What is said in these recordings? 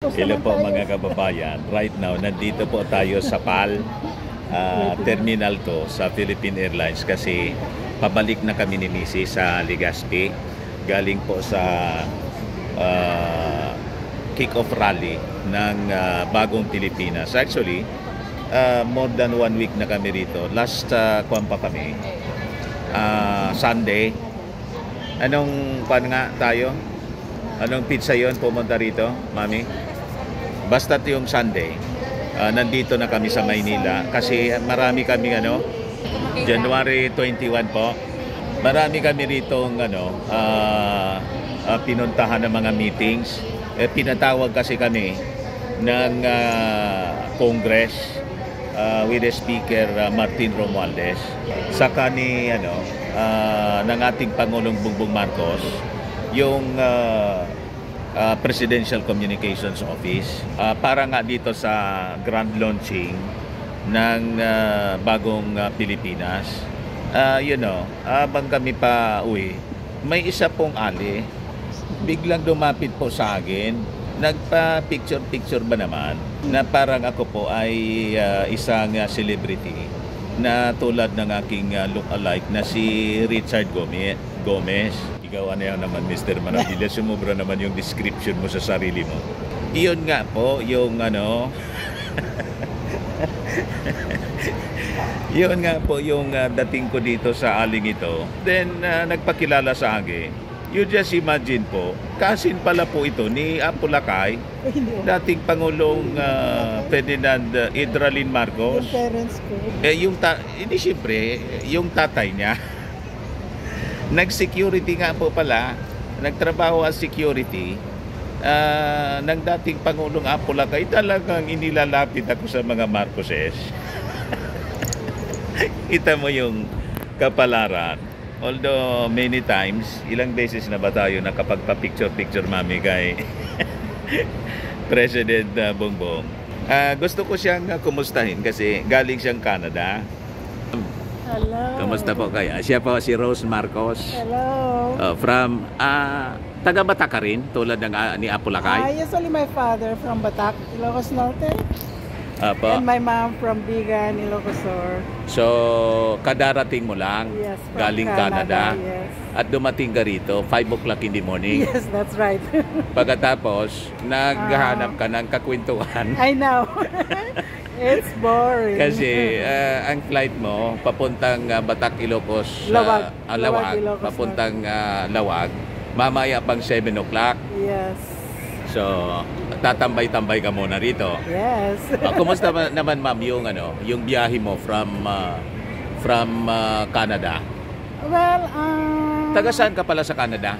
Hello po mga kababayan. Right now, nandito po tayo sa PAL Terminal 2 sa Philippine Airlines kasi pabalik na kami ni Missy sa Legazpi. Galing po sa kick-off rally ng Bagong Pilipinas. Actually, more than 1 week na kami rito. Last kuwan pa kami, Sunday. Anong kuwan nga tayo? Anong pizza yon pumunta rito, Mami? Basta yung Sunday, nandito na kami sa Maynila kasi marami kami January 21 po. Marami kami rito pinuntahan ng mga meetings. Pinatawag kasi kami ng Congress with the Speaker Martin Romualdez saka ni ng ating Pangulong Bongbong Marcos yung Presidential Communications Office para nga dito sa grand launching ng Bagong Pilipinas. Habang kami pa uwi, may isa pong ali biglang dumapit po sa akin, nagpa-picture ba naman na parang ako po ay isang celebrity na tulad ng aking look-alike na si Richard Gomez. Ikaw ano yan naman, Mr. Manabila, sumubra naman yung description mo sa sarili mo. Iyon nga po, yung yun nga po yung dating ko dito sa aling ito. Then, nagpakilala sa akin. You just imagine po, kasin pala po ito ni Apulacay, dating Pangulong Ferdinand Idralin Marcos. Yung parents ko. Hindi siyempre, yung tatay niya. Nag-security nga po pala, nagtrabaho as security ng dating Pangulong Apulacay. Talagang inilalapit ako sa mga Marcoses. Kita mo yung kapalaran. Although many times, ilang beses na ba tayo nakapagpa-picture-picture, Mami, kay President Bongbong. Gusto ko siyang kumustahin kasi galing siyang Canada. Hello. Kamusta po kayo? Siya po si Rose Marcos. Hello. From taga Batak ka rin, tulad ng ni Apulacay? Yes, only my father from Batak, Ilocos Norte. And my mom from Bigan, Ilocos Sur. So, kadarating mo lang, yes, galing Canada. Yes. At dumating ka rito, 5 o'clock in the morning. Yes, that's right. Pagkatapos, naghahanap ka ng kakwentuhan. I know. It's boring. Kasi ang flight mo, papuntang Batak, Ilocos, Lawag, Ilocos, papuntang Lawag, mamaya pang 7 o'clock. Yes. So, tatambay-tambay ka muna rito. Yes. Kumusta naman, ma'am, yung biyahe mo from Canada? Well, taga saan ka pala sa Canada?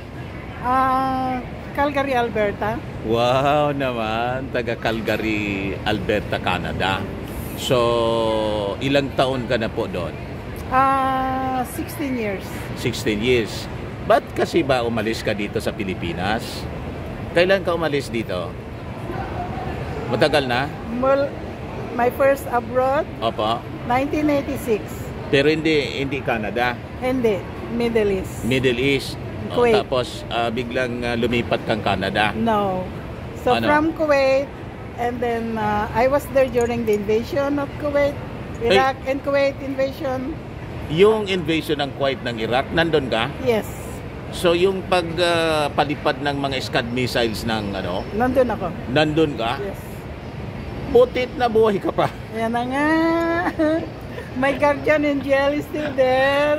Calgary, Alberta. Wow naman, taga Calgary, Alberta, Canada. So, ilang taon ka na po doon? 16 years. 16 years. Ba't kasi ba umalis ka dito sa Pilipinas? Kailan ka umalis dito? Matagal na? Well, my first abroad, Opo. 1986. Pero hindi Canada? Hindi, Middle East. Middle East. Kuwait. Tapos biglang lumipat kang Canada? No. So from Kuwait, and then I was there during the invasion of Kuwait, Iraq and Kuwait invasion. Yung invasion ng Kuwait ng Iraq, nandun ka? Yes. So yung pagpalipad ng mga Scud missiles ng Nandun ako. Nandun ka? Yes. Butit na buhay ka pa. Yan na nga. My guardian angel is still there.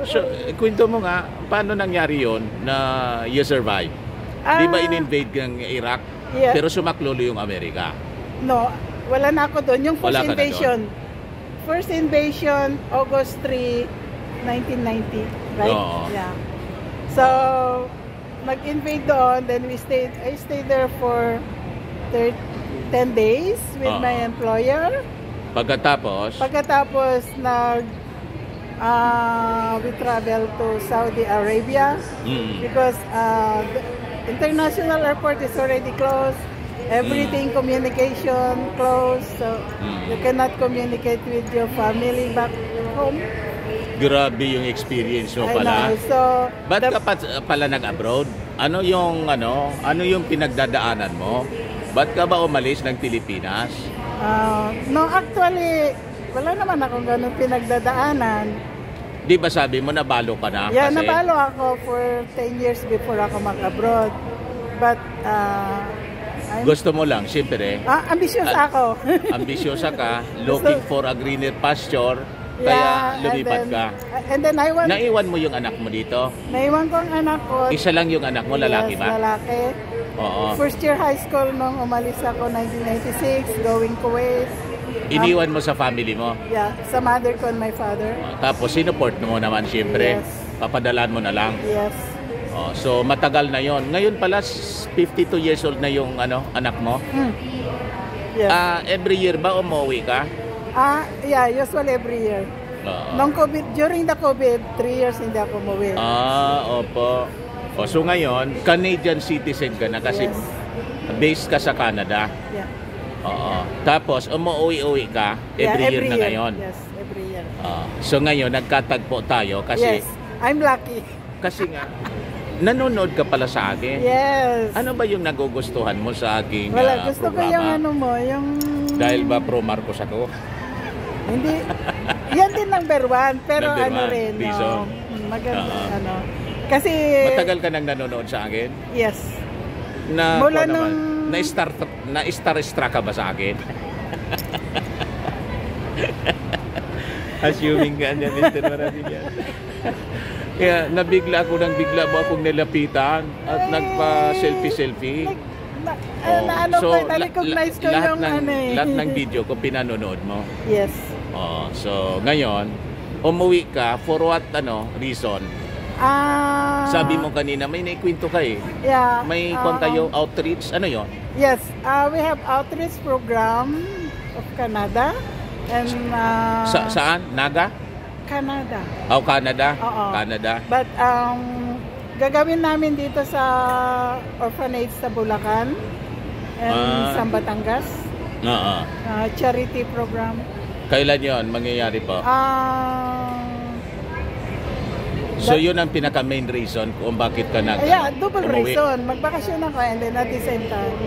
So, kwento mo nga, paano nangyari yon na you survive? Di ba in-invade kang Iraq? Yeah. Pero sumaklolo yung Amerika? No, wala na ako doon. Yung first Wala ka na invasion. First invasion, August 3, 1990. Right? Oo. Yeah. So, nag-invade doon. Then I stayed there for 10 days with my employer. Pagkatapos, we travel to Saudi Arabia because the international airport is already closed. Everything communication closed, so you cannot communicate with your family back home. grabe yung experience mo pala. I know. So, Ba't ka pala nag-abroad? Ano yung pinagdadaanan mo? Ba't ka ba umalis ng Pilipinas? No, actually, wala naman akong ganun pinagdadaanan. Di ba sabi mo nabalo ka na? Yeah, Kasi nabalo ako for 10 years before ako mag-abroad. But, gusto mo lang, siyempre. ambitious ako. Ambisyosa ka, looking for a greener pasture, kaya lumipad ka. And then I want... Naiwan mo yung anak mo dito? Naiwan ko ang anak ko. Isa lang yung anak mo, lalaki Yes, ba? lalaki. Oo. First year high school nung umalis ako 1996, going Kuwait. Iniwan mo sa family mo? Yeah, sa mother ko and my father. Tapos sinuport mo naman siyempre? Yes. Papadalan mo na lang? Yes. So matagal na yon. Ngayon pala 52 years old na yung anak mo? Yes. Every year ba umuwi ka? Yeah, usually every year. Nung COVID, during the COVID, 3 years hindi ako umuwi. Opo. So ngayon, Canadian citizen ka na kasi Yes. based ka sa Canada. Yeah. Oo. Tapos umuwi-uwi ka every year na ngayon. Yes, every year. So ngayon nagkatagpo tayo kasi Yes, I'm lucky. kasi nga nanonood ka pala sa akin. Yes. Ano ba yung nagugustuhan mo sa aking Wala, gusto ko programa? yung yung... Dahil ba pro Marcos ako? Hindi. Yan din number 1, pero Number ano one, rin. reason. Maganda, Kasi... Matagal ka nang nanonood sa akin? Yes. Na, Mula naman, nung... na-star-struck ka ba sa akin? Assuming ka niya, Mr. Maradigan. Kaya nabigla ako nang bigla mo akong nilapitan at nagpa-selfie-selfie. Na-recognize ko yung lahat ng video ko pinanonood mo. Yes. So ngayon, umuwi ka for what reason? Sabi mo kanina may naikwento ka eh. Yeah. May kayo outreach, ano yon? Yes, we have outreach program of Canada and Saan? Naga? Canada. Canada? Oo. Canada. But gagawin namin dito sa orphanage sa Bulacan and sa Batangas. Charity program. Kailan yon mangyayari po? So yun ang pinaka-main reason kung bakit ka double umuwi. reason. Magbakasyon ako and then at the same time.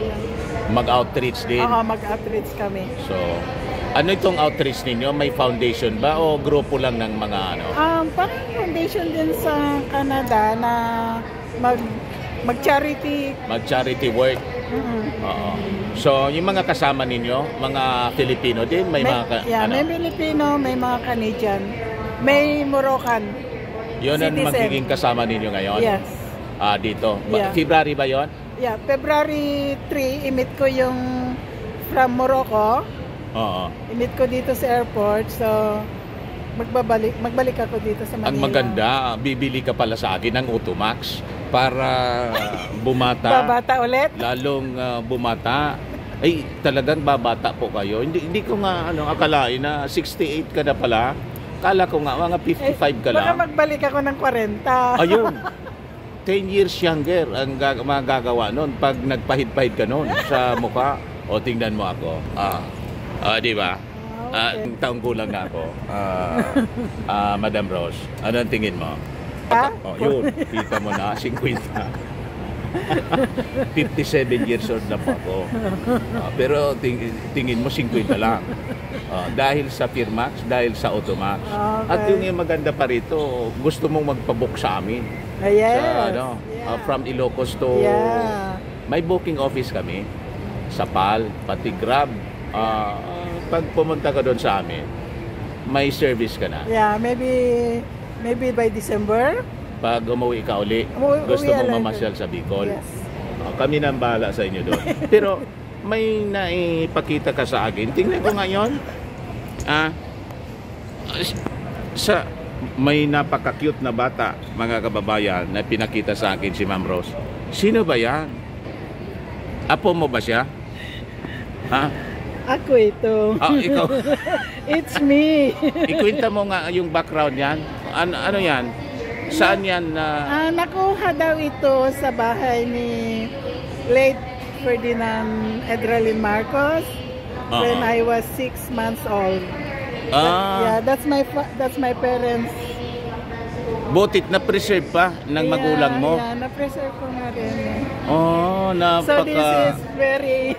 Mag-outreach din. Mag-outreach kami. So, ano itong outreach ninyo? May foundation ba o grupo lang ng mga Parang foundation din sa Canada na mag-charity. Mag-charity work. So, yung mga kasama ninyo, mga Filipino din, may mga may Filipino, may mga Canadian, may Moroccan. Yun ang citizen. magiging kasama ninyo ngayon? Yes. Dito. Yeah. February ba yon? Yeah, February 3, imit ko yung from Morocco. Imit ko dito sa airport. So, magbalik ako dito sa Manila. Ang maganda, bibili ka pala sa akin ng Automax para bumata. Babata ulit? Lalong bumata. Ay, talagang babata po kayo. Hindi ko nga akalain na 68 ka na pala. Kala ko nga mga 55 ka lang. Baka magbalik ako ng 40. Ayun. 10 years younger ang magagawa nun pag nagpahid-pahid ka nun sa mukha. O tingnan mo ako. Di ba? Okay. Taong kulang na ako. Madam Rose, ano ang tingin mo? Yun, kita mo na, 50. 57 years old na po ako. Pero tingin mo 50 lang. Dahil sa Firmax, dahil sa Automax. Okay. At yung maganda pa rito, gusto mong magpabook sa amin. Yes. Sa, from Ilocos to... Yeah. May booking office kami. Sa PAL, pati Grab. Pag pumunta ka doon sa amin, may service ka na. Yeah, maybe by December. Pag umuwi ka uli, gusto mo mamasyal sa Bicol. Yes. Kami nang bahala sa inyo doon. Pero may naipakita ka sa akin. Tingnan ko ngayon. May napaka-cute na bata, mga kababayan, na pinakita sa akin si Ma'am Rose. Sino ba yan? Apo mo ba siya? Ako ito. Ikaw. It's me. Ikwenta mo nga yung background yan. Ano yan? Saan yan? Nakuha daw ito sa bahay ni late Ferdinand Edralin Marcos when I was 6 months old. Yeah, that's my parents' Butit na preserve pa ng magulang mo. Yeah, na-preserve ko nga rin. Oh, So this is very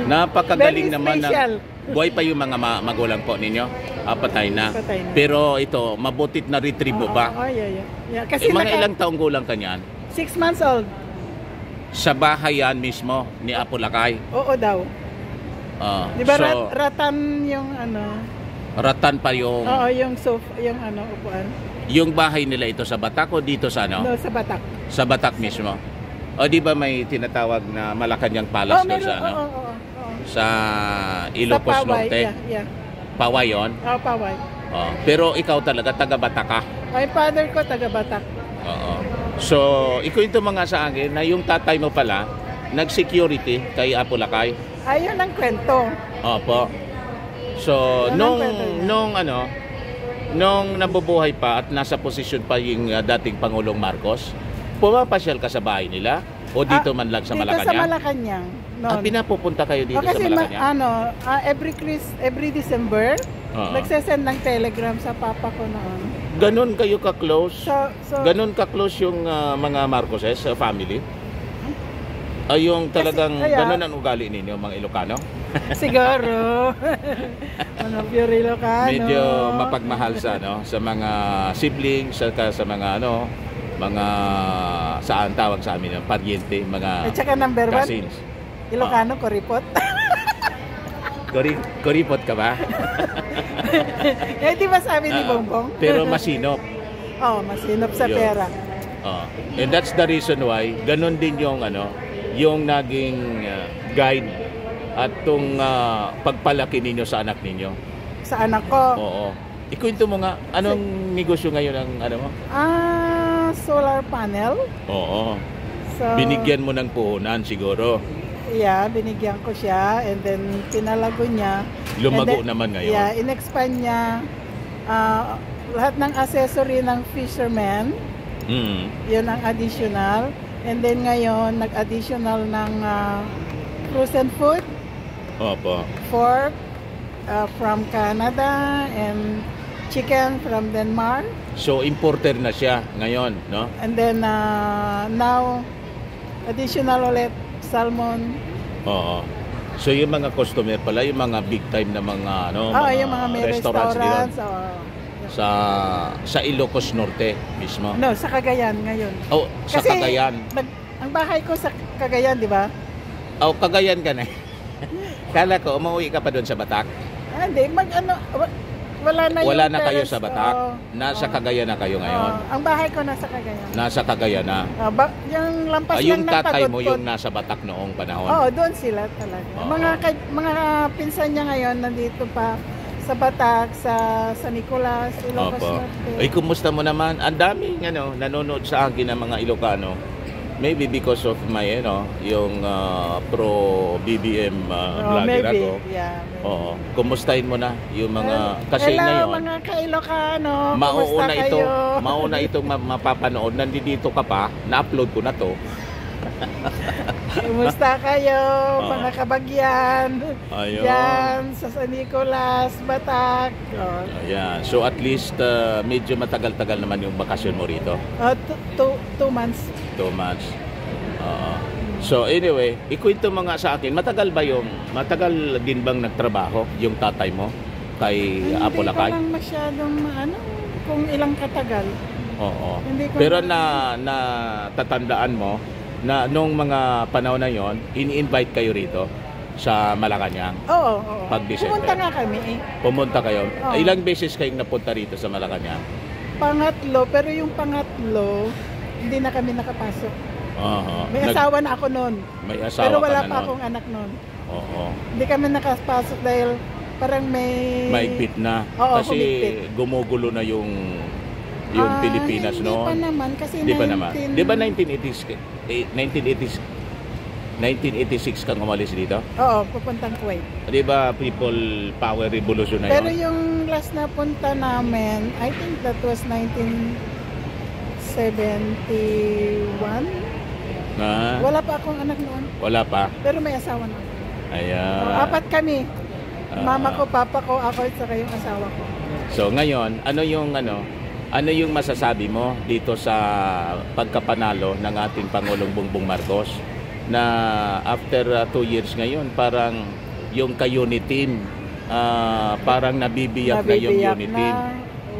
napakagaling very naman special. buhay pa yung mga magulang po ninyo. Patay na. Patay na. Pero ito, mabutit na retrieve mo pa. Oh, yeah. Kasi Mga ilang taong gulang ka niyan? 6 months old. Sa bahay yan mismo ni Apo Lakay. Oo daw. Di ba So, ratan yung ano? ratan pa yung Oo, yung sofa, yung ano, upuan. yung bahay nila ito sa Batak o dito sa ano? No, sa Batak. Sa Batak mismo. O di ba may tinatawag na Malacanang Palace doon sa ano? Oo. Sa Ilocos Sa Paway, Norte. yeah. Paway yun? Oo, Paway. Pero ikaw talaga taga Batak ka. Ay, father ko taga Batak. Oo. So, ikwento mo nga sa akin na yung tatay mo pala nag-security kay Apo Lakay. Ayun ang kwento. Opo. So, Yan ang kwento niya. nung nabubuhay pa at nasa posisyon pa yung dating Pangulong Marcos, pumapasyal ka sa bahay nila o dito man lang sa Malacanang? Dito sa Malacanang. Pinapupunta kayo dito kasi sa Malacanang? every December, Oo. nagsasend ng telegram sa papa ko noon. Ganon kayo ka-close? So, Ganon ka-close yung mga Marcoses family? Ay, yung talagang ganon ang ugali ninyo, mga Ilocano? siguro. Ano, pure Ilocano. Medyo mapagmahal sa mga siblings, sa mga mga saan tawag sa amin yung paryente, mga At saka number 1, cousins. Ilocano, kuripot. Kuripot ka ba? Di ba sabi ni Bongbong? Pero masinop. Masinop sa Yun. pera. And that's the reason why ganon din yung yung naging guide at tong pagpalaki ninyo sa anak ninyo. Sa anak ko? Oo. Ikwento mo nga, anong negosyo ngayon ang mo? Solar panel. Oo. So, Binigyan mo ng puhunan siguro. Yeah, binigyan ko siya and then pinalago niya. Lumago And then, naman ngayon. Yeah, in-expand niya lahat ng accessory ng fisherman. Yun ang additional. And then ngayon, nag-additional ng frozen food. Opo. Pork from Canada and chicken from Denmark. So importer na siya ngayon, no? And then now, additional ulit salmon. Oo. So yung mga customer pala, yung mga big time na mga Yung mga may restaurants. Sa Ilocos Norte mismo. No, sa Cagayan ngayon. Oh, sa Kasi, Cagayan. Ang bahay ko sa Cagayan, di ba? Oh, Cagayan ka na. Kala ko umuwi ka pa doon sa Batak. Hindi, wala na Wala yung na kayo parents sa ko. Batak. Nasa Cagayan na kayo ngayon. Ang bahay ko nasa Cagayan. Nasa Cagayan na. Yung lampas lang Yung ng tatay mo Pagudpud. yung nasa Batak noong panahon. Oo, doon sila talaga. Oo. Mga pinsan niya ngayon nandito pa sa Batak, sa San Nicolas, Ilocos Opo. Norte. Ay, kumusta mo naman? Ang daming nanonood sa akin ng mga Ilocano. Maybe because of my yung pro BBM vlogger maybe. ako. Yeah, maybe. Oo. Kumustahin mo na yung mga kasi Hello, ngayon mga ka-Ilocano. Kumusta mauna kayo? mauna itong mapapanood. Nandito ka pa, na-upload ko na to. Kumusta kayo, mga kabagyan? Ayun. Yan, sa San Nicolas, Batak. Ayan. So at least medyo matagal-tagal naman yung bakasyon mo rito. 2 months. 2 months. Oo. So anyway, ikwento mo nga sa akin, matagal din bang nagtrabaho yung tatay mo kay Apo Lakay? Hindi ko lang masyadong kung ilang katagal. Oo. Hindi ko Pero na tatandaan mo na nung mga panahon na yon, ini-invite kayo rito sa Malacanang. Oo. Pag December. Pumunta nga kami eh. Pumunta kayo. Oo. Ilang beses kayong napunta rito sa Malacanang? Pangatlo, pero yung pangatlo, hindi na kami nakapasok. Oo. May asawa na ako noon. May asawa Pero ka wala na pa nun. akong anak noon. Oo. Hindi kami nakapasok dahil parang Maigpit na. Oo, Kasi humigpit. gumugulo na yung Pilipinas hindi noon. pa naman kasi Di ba naman? Di ba 1986 kang umalis dito? Oo, pupuntang Kuwait. Di ba People Power Revolution na Pero yun? yung last na punta namin, I think that was 1971. Wala pa akong anak noon. Wala pa. Pero may asawa na ako. Ayan. 4 kami. Mama ko, papa ko, ako at saka yung asawa ko. So ngayon, ano yung Ano yung masasabi mo dito sa pagkapanalo ng ating Pangulong Bongbong Marcos na after 2 years ngayon parang yung ka-unit team parang nabibiyak na yung unit team.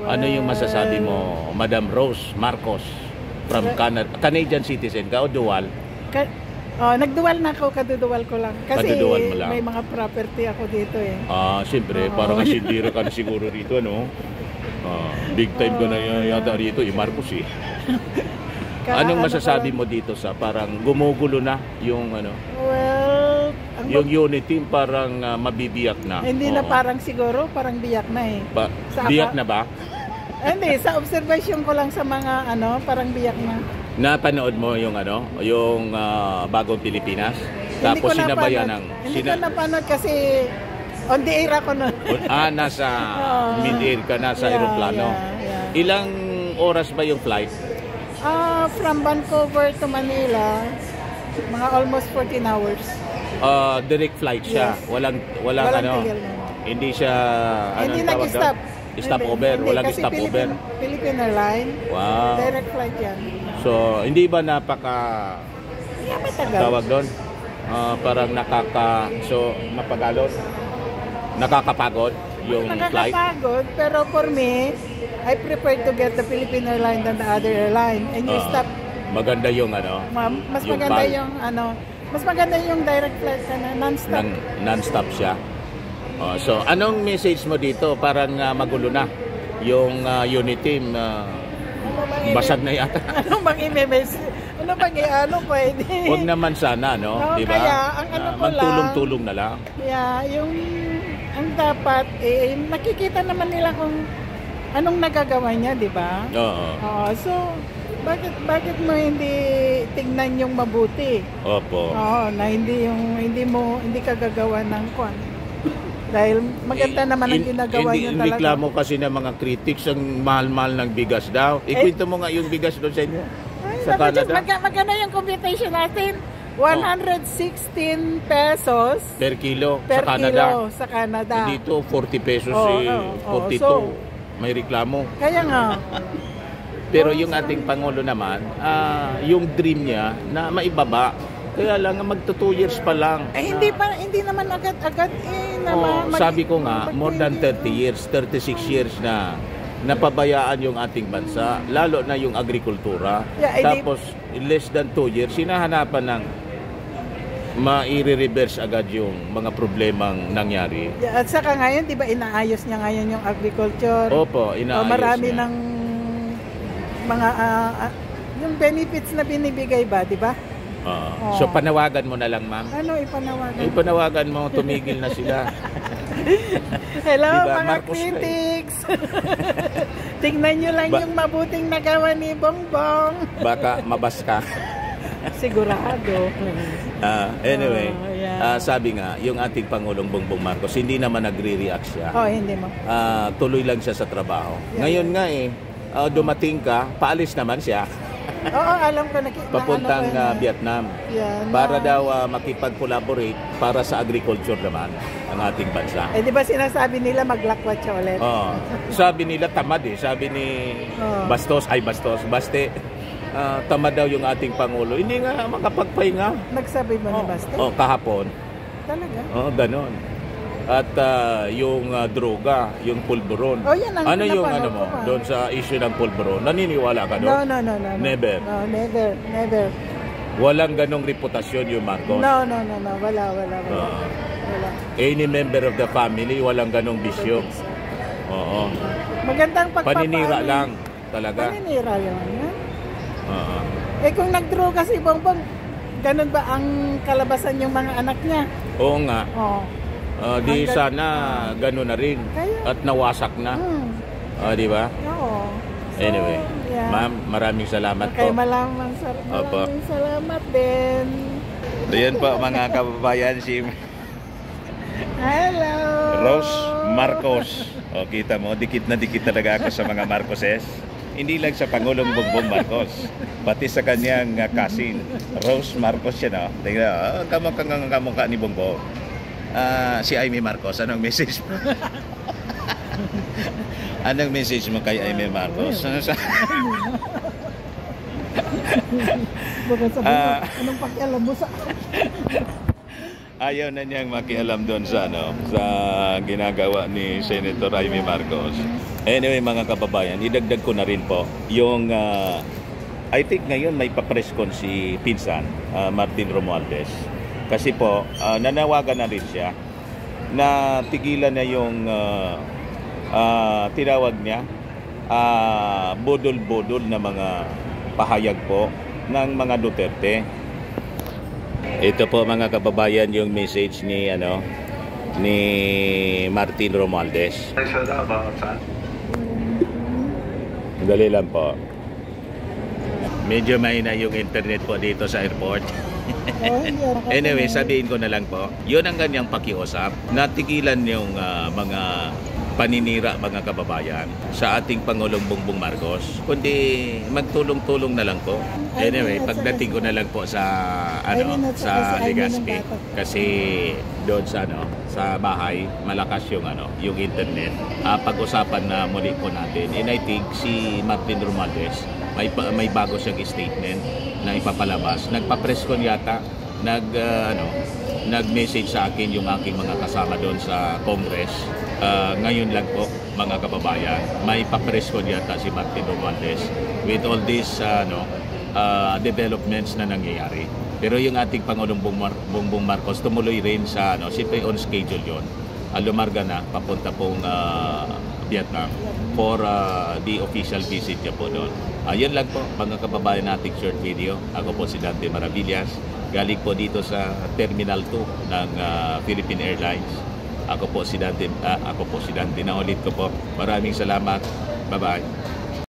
Ano yung masasabi mo, Madam Rose Marcos from Canadian citizen ka o dual? Nagdual na ako, kadudual ko lang. Kasi Kadudual mo lang. may mga property ako dito eh. Siyempre, parang kasindira ka na siguro rito, no? Big time ko na yata rito, Marcos eh. Anong masasabi mo dito sa parang gumugulo na yung ano? Well, yung unit team parang mabibiyak na. Hindi na parang siguro, parang biyak na eh. Biyak na ba? Hindi, sa observation ko lang sa mga parang biyak na. Napanood mo yung yung Bagong Pilipinas? Hindi Tapos ko sinabayan ng... Hindi ko napanood kasi on the air ako nun. Nasa mid-air ka, nasa aeroplano. Yeah. Ilang oras ba yung flight? From Vancouver to Manila, mga almost 14 hours. Direct flight siya. Yes. Walang tigil na. hindi siya hindi nag-stop. Stopover, walang stopover. Philippine Airline. Wow. Direct flight yan. So, hindi ba Matagal. tawag doon? Parang mapagalot? Nakakapagod yung flight? Nakakapagod, pero for me, I prefer to get the Philippine Airline than the other airline. And you stop. Maganda yung Mas maganda yung mas maganda yung direct flight ka na non-stop. Non-stop siya. So, anong message mo dito? Parang magulo na yung unit team. Basag na yata. Ano bang i-message? Ano bang pwede? Huwag naman sana, no? Di ba? Kaya, ang magtulong-tulong na lang. Yeah, ang dapat, nakikita naman nila kung anong nagagawa niya, di ba? Oo. So, bakit mo hindi tignan yung mabuti? Opo. Na hindi ka gagawa ng kwan. Dahil maganda naman ang ginagawa niyo talaga. Reklamo kasi ng mga critics ang mahal-mahal ng bigas daw. Ikwento mo nga yung bigas doon sa inyo. Sa Canada. Magkano yung computation natin? 116 pesos per kilo per sa Canada. Kilo sa Canada. Dito 40 pesos 42. So, may reklamo. Kaya nga. Pero yung ating Pangulo naman, yung dream niya na maibaba. Kaya lang magto 2 years pa lang. Hindi naman agad-agad sabi ko nga, more than 30 years, 36 years na napabayaan yung ating bansa, lalo na yung agrikultura. Tapos less than 2 years, hinahanapan ng maire-reverse agad yung mga problemang nangyari. At saka ngayon, di ba inaayos niya ngayon yung agriculture? Opo, inaayos marami niya. ng mga yung benefits na binibigay ba, di ba? So panawagan mo na lang, ma'am. Ano ipanawagan? Ipanawagan mo, tumigil na sila. Hello, diba, mga Marcos critics! Tingnan nyo lang yung mabuting nagawa ni Bongbong. Baka mabas ka. Sigurado. Anyway, sabi nga, yung ating Pangulong Bongbong Marcos, hindi naman nagre-react siya. Hindi mo. Tuloy lang siya sa trabaho. Ngayon nga dumating ka, paalis naman siya. Oo, alam ko. Papuntang Vietnam. Para daw makipag-collaborate para sa agriculture naman ang ating bansa. Di ba sinasabi nila maglakwat siya ulit? Sabi nila tamad Sabi ni Baste, tamad daw yung ating Pangulo. Hindi nga makapagpahinga. Nagsabi mo ni Baste? Kahapon. Talaga? Ganon. At yung droga, yung pulburon. Yan ang ano yung mo doon sa issue ng pulburon? Naniniwala ka doon? No. Never. No, never. Walang ganong reputasyon yung Marcos? No. Wala. Any member of the family, walang ganong bisyo. Oo. Magandang pagpapaano. Paninira lang talaga. Paninira yan. Kung nagdroga si Bongbong, ganun ba ang kalabasan yung mga anak niya? Oo nga. Di sana gano'n na rin. At nawasak na. Di ba? Oo. Anyway, ma'am, maraming salamat po. Maraming salamat din. Ayan po mga kababayan, si Hello! Rose Marcos. Kita mo, dikit na dikit talaga ako sa mga Marcoses. Hindi lang sa Pangulong Bongbong Marcos, pati sa kanyang cousin, Rose Marcos siya, no? Tingnan, kamukha ni Bongbong. Si Amy Marcos, anong message mo? Anong message mo kay Amy Marcos? Baka sabihin mo, anong pakialam mo sa Ayaw na niyang makialam doon sa sa ginagawa ni Senator Amy Marcos. Anyway, mga kababayan, idagdag ko na rin po yung I think ngayon may pa-press con si Pinsan Martin Romualdez. Kasi po nanawagan na rin siya na tigilan na yung tinawag niya bodol-bodol na mga pahayag po ng mga Duterte. Ito po mga kababayan yung message ni ni Martin Romualdez. Dali lang po. Medyo mahina yung internet po dito sa airport. Anyway, sabihin ko na lang po, yun ang ganyang pakiusap. Natigilan yung mga paninira mga kababayan sa ating Pangulong Bongbong Marcos, kundi magtulong-tulong na lang po. Anyway, pagdating ko na lang po sa sa Legazpi kasi doon sa bahay malakas yung yung internet. Pag-usapan na muli po natin. And I think si Martin Romualdez may bago siyang statement na ipapalabas. Nagpa-press con yata, nag-message sa akin yung aking mga kasama doon sa Congress. Ngayon lang po mga kababayan, may pa-press con yata si Martin Romualdez with all these developments na nangyayari. Pero yung ating Pangulong Bongbong Marcos tumuloy rin sa siyempre on schedule yon. Lumarga na papunta pong Vietnam for the official visit niya po doon. Yan lang po mga kababayan nating short video. Ako po si Dante Maravillas, galing po dito sa Terminal 2 ng Philippine Airlines. Ako po si Dante, naulit ko po. Maraming salamat. Bye-bye.